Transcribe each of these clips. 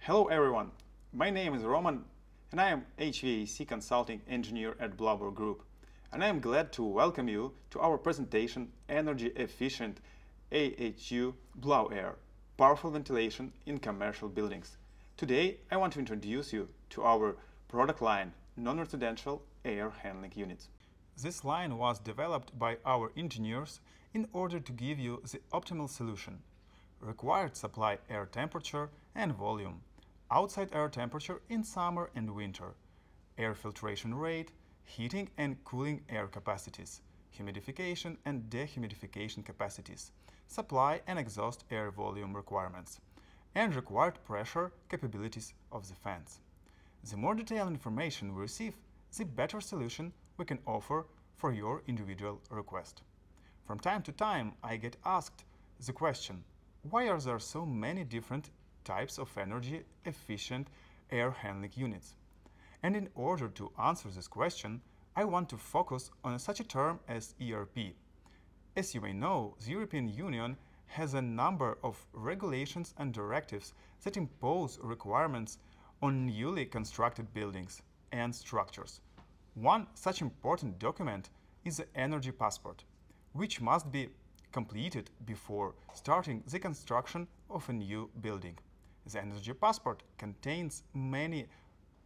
Hello everyone, my name is Roman and I am HVAC Consulting Engineer at Blauberg Group, and I am glad to welcome you to our presentation Energy Efficient AHU BlauAir, Powerful Ventilation in Commercial Buildings. Today I want to introduce you to our product line, non-residential air handling units. This line was developed by our engineers in order to give you the optimal solution. Required supply air temperature and volume, outside air temperature in summer and winter, air filtration rate, heating and cooling air capacities, humidification and dehumidification capacities, supply and exhaust air volume requirements, and required pressure capabilities of the fans. The more detailed information we receive, the better solution we can offer for your individual request. From time to time, I get asked the question, why are there so many different types of energy-efficient air handling units? And in order to answer this question, I want to focus on such a term as ErP. As you may know, the European Union has a number of regulations and directives that impose requirements on newly constructed buildings and structures. One such important document is the Energy Passport, which must be completed before starting the construction of a new building. The Energy Passport contains many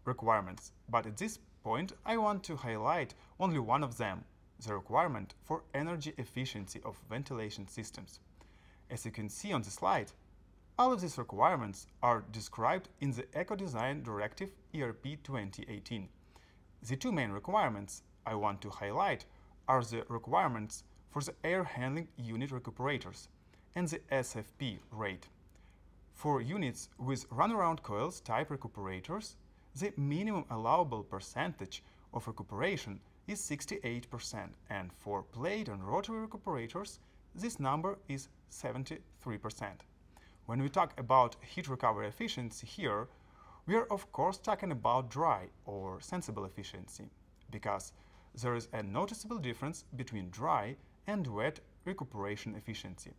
requirements, but at this point I want to highlight only one of them, the requirement for energy efficiency of ventilation systems. As you can see on the slide, all of these requirements are described in the Eco-Design Directive ErP 2018. The two main requirements I want to highlight are the requirements for the air handling unit recuperators and the SFP rate. For units with runaround coils type recuperators, the minimum allowable percentage of recuperation is 68%, and for plate and rotary recuperators, this number is 73%. When we talk about heat recovery efficiency here, we are of course talking about dry or sensible efficiency, because there is a noticeable difference between dry and wet recuperation efficiency.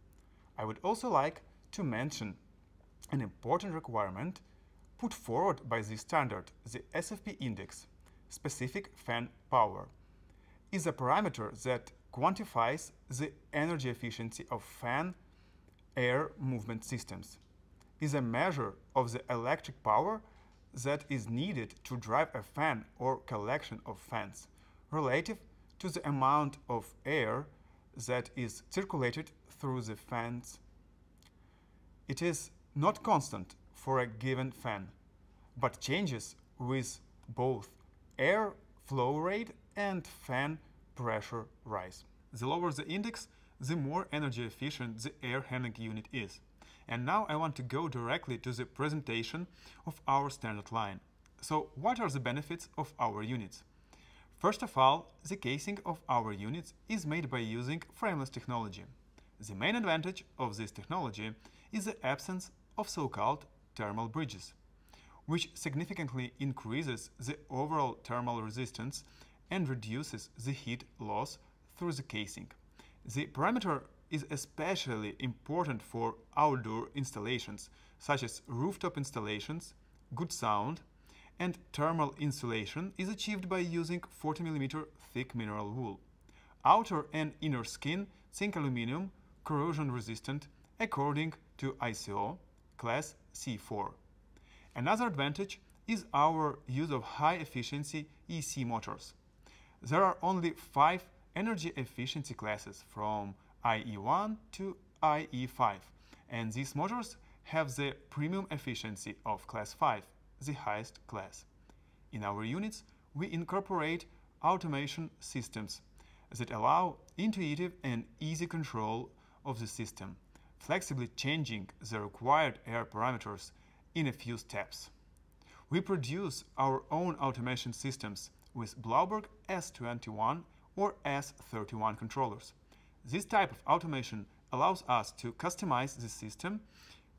I would also like to mention an important requirement put forward by this standard, the SFP index, specific fan power, is a parameter that quantifies the energy efficiency of fan air movement systems, is a measure of the electric power that is needed to drive a fan or collection of fans, relative to the amount of air that is circulated through the fans. It is not constant for a given fan, but changes with both air flow rate and fan pressure rise. The lower the index, the more energy efficient the air handling unit is. And now I want to go directly to the presentation of our standard line. So what are the benefits of our units? First of all, the casing of our units is made by using frameless technology. The main advantage of this technology is the absence of so-called thermal bridges, which significantly increases the overall thermal resistance and reduces the heat loss through the casing. The parameter is especially important for outdoor installations, such as rooftop installations, good sound, and thermal insulation is achieved by using 40 mm thick mineral wool. Outer and inner skin zinc aluminum, corrosion resistant according to ISO class C4. Another advantage is our use of high efficiency EC motors. There are only 5 energy efficiency classes from IE1 to IE5, and these motors have the premium efficiency of class 5, the highest class. In our units, we incorporate automation systems that allow intuitive and easy control of the system, flexibly changing the required air parameters in a few steps. We produce our own automation systems with Blauberg S21 or S31 controllers. This type of automation allows us to customize the system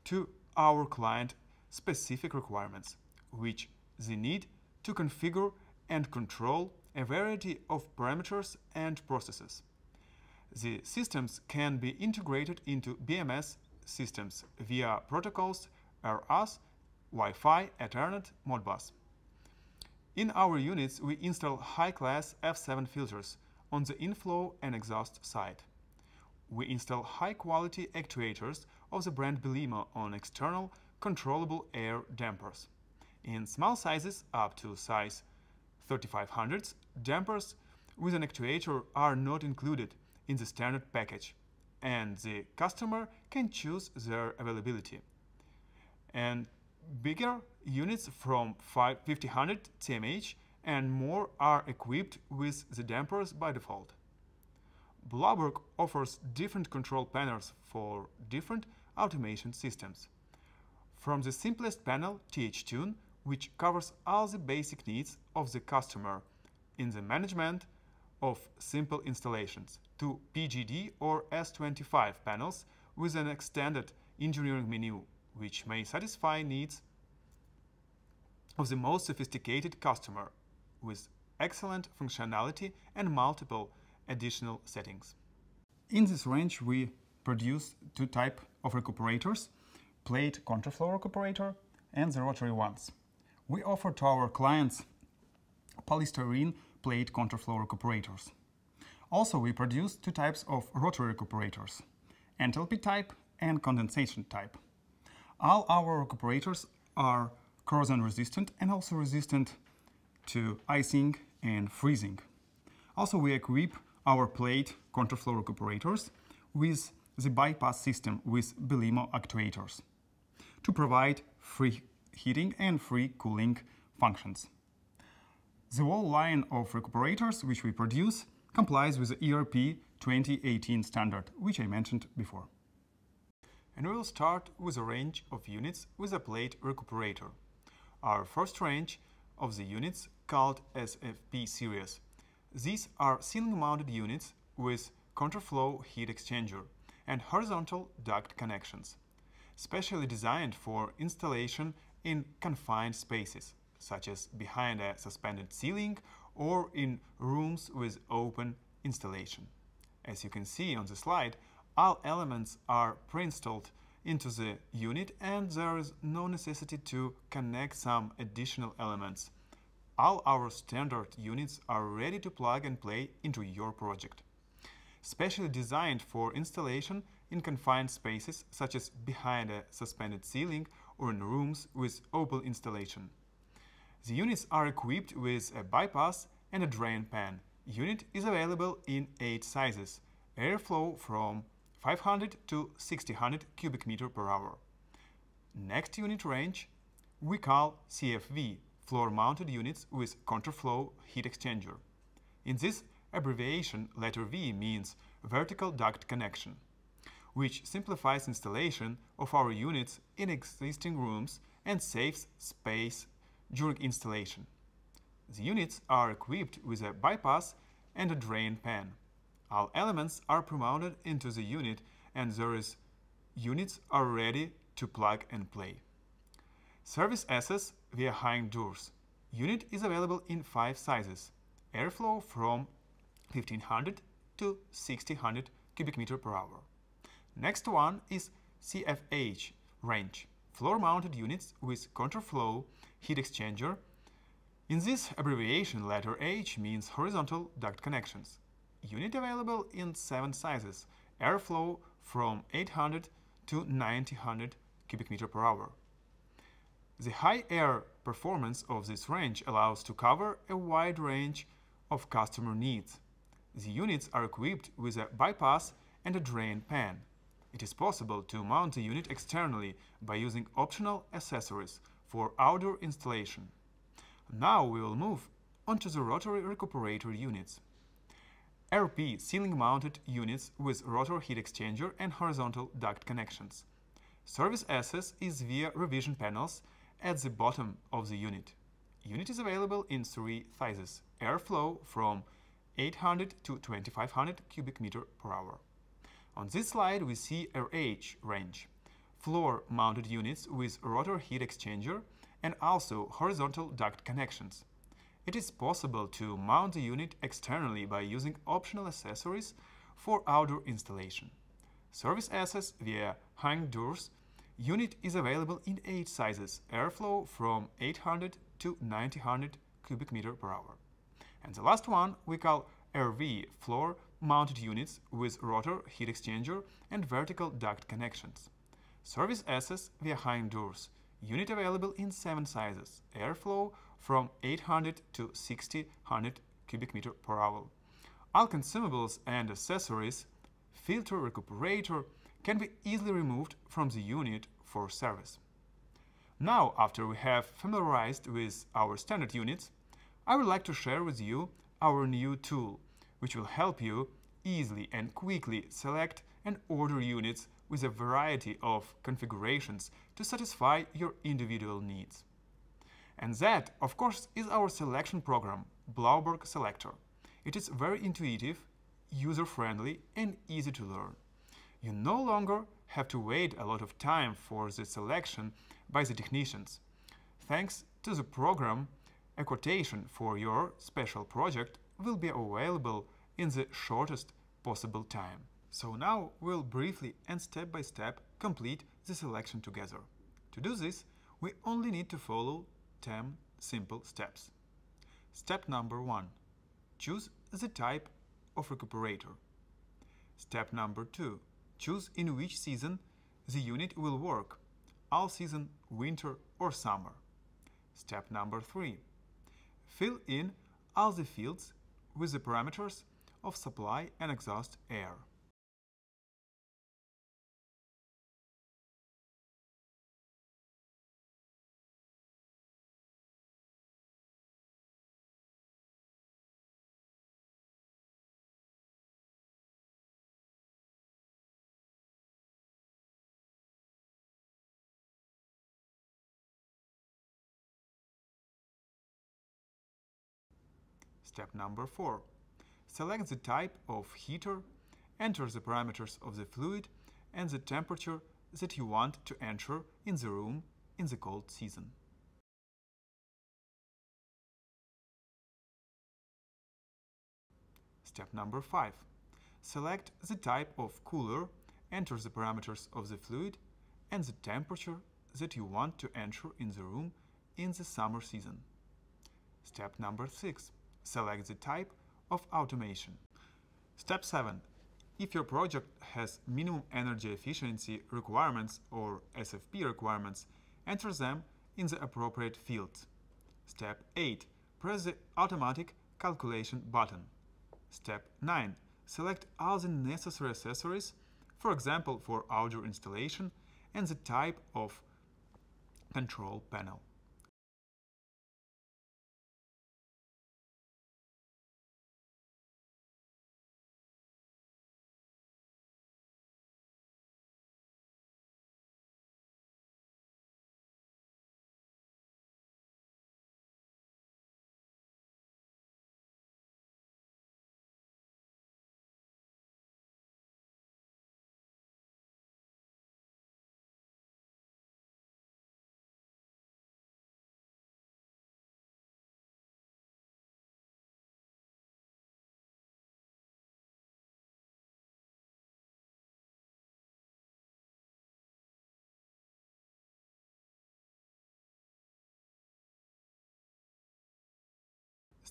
to our client specific requirements, which they need to configure and control a variety of parameters and processes. The systems can be integrated into BMS systems via protocols RS Wi-Fi, Ethernet, Modbus. In our units, we install high-class F7 filters on the inflow and exhaust side. We install high-quality actuators of the brand Belimo on external controllable air dampers. In small sizes up to size 3500, dampers with an actuator are not included in the standard package, and the customer can choose their availability. And bigger units from 5000 TMH and more are equipped with the dampers by default. Blauberg offers different control panels for different automation systems. From the simplest panel, TH-Tune, which covers all the basic needs of the customer in the management of simple installations, to PGD or S25 panels with an extended engineering menu, which may satisfy needs of the most sophisticated customer with excellent functionality and multiple additional settings. In this range, we produce two types of recuperators, plate contraflow recuperator and the rotary ones. We offer to our clients polystyrene plate contraflow recuperators. Also, we produce two types of rotary recuperators, enthalpy type and condensation type. All our recuperators are corrosion resistant and also resistant to icing and freezing. Also, we equip our plate contraflow recuperators with the bypass system with Belimo actuators to provide free heating and free cooling functions. The whole line of recuperators which we produce complies with the ErP 2018 standard, which I mentioned before. And we will start with a range of units with a plate recuperator. Our first range of the units called SFP series. These are ceiling-mounted units with contraflow heat exchanger and horizontal duct connections, specially designed for installation in confined spaces, such as behind a suspended ceiling or in rooms with open installation. As you can see on the slide, all elements are pre-installed into the unit and there is no necessity to connect some additional elements. All our standard units are ready to plug and play into your project. Specially designed for installation in confined spaces such as behind a suspended ceiling or in rooms with open installation. The units are equipped with a bypass and a drain pan. Unit is available in 8 sizes, airflow from 500 to 1600 cubic meter per hour. Next unit range we call CFV, floor-mounted units with contraflow heat exchanger. In this abbreviation, letter V means vertical duct connection, which simplifies installation of our units in existing rooms and saves space during installation. The units are equipped with a bypass and a drain pan. All elements are pre-mounted into the unit and units are ready to plug and play. Service access via hang doors. Unit is available in 5 sizes. Airflow from 1500 to 1600 cubic meter per hour. Next one is CFH range, floor-mounted units with contraflow heat exchanger. In this abbreviation, letter H means horizontal duct connections. Unit available in 7 sizes, airflow from 800 to 900 cubic meter per hour. The high air performance of this range allows to cover a wide range of customer needs. The units are equipped with a bypass and a drain pan. It is possible to mount the unit externally by using optional accessories for outdoor installation. Now we will move on to the rotary recuperator units. ErP ceiling-mounted units with rotor heat exchanger and horizontal duct connections. Service access is via revision panels at the bottom of the unit. Unit is available in 3 sizes, airflow from 800 to 2500 cubic meter per hour. On this slide we see RH range, floor-mounted units with rotor heat exchanger and also horizontal duct connections. It is possible to mount the unit externally by using optional accessories for outdoor installation. Service access via hang doors Unit is available in 8 sizes, airflow from 800 to 900 cubic meter per hour. And the last one we call RV, floor-mounted units with rotor, heat exchanger and vertical duct connections. Service access via hang doors. Unit available in 7 sizes, airflow from 800 to 1600 cubic meter per hour. All consumables and accessories, filter, recuperator, can be easily removed from the unit for service. Now, after we have familiarized with our standard units, I would like to share with you our new tool, which will help you easily and quickly select and order units with a variety of configurations to satisfy your individual needs. And that, of course, is our selection program, Blauberg Selector. It is very intuitive, user-friendly and easy to learn. You no longer have to wait a lot of time for the selection by the technicians. Thanks to the program, a quotation for your special project will be available in the shortest possible time. So now we'll briefly and step by step complete the selection together. To do this, we only need to follow 10 simple steps. Step number 1. Choose the type of recuperator. Step number 2. Choose in which season the unit will work, all season, winter or summer. Step number 3. Fill in all the fields with the parameters of supply and exhaust air. Step number 4. Select the type of heater, enter the parameters of the fluid and the temperature that you want to enter in the room in the cold season. Step number 5. Select the type of cooler, enter the parameters of the fluid and the temperature that you want to enter in the room in the summer season. Step number 6. Select the type of automation. Step 7. If your project has minimum energy efficiency requirements or SFP requirements, enter them in the appropriate fields. Step 8. Press the automatic calculation button. Step 9. Select all the necessary accessories, for example for outdoor installation, and the type of control panel.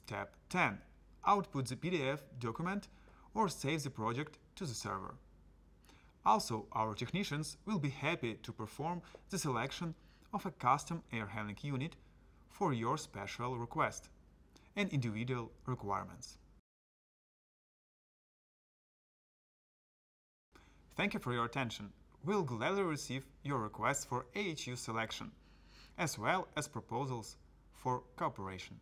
Step 10. Output the PDF document or save the project to the server. Also, our technicians will be happy to perform the selection of a custom air handling unit for your special request and individual requirements. Thank you for your attention. We'll gladly receive your requests for AHU selection, as well as proposals for cooperation.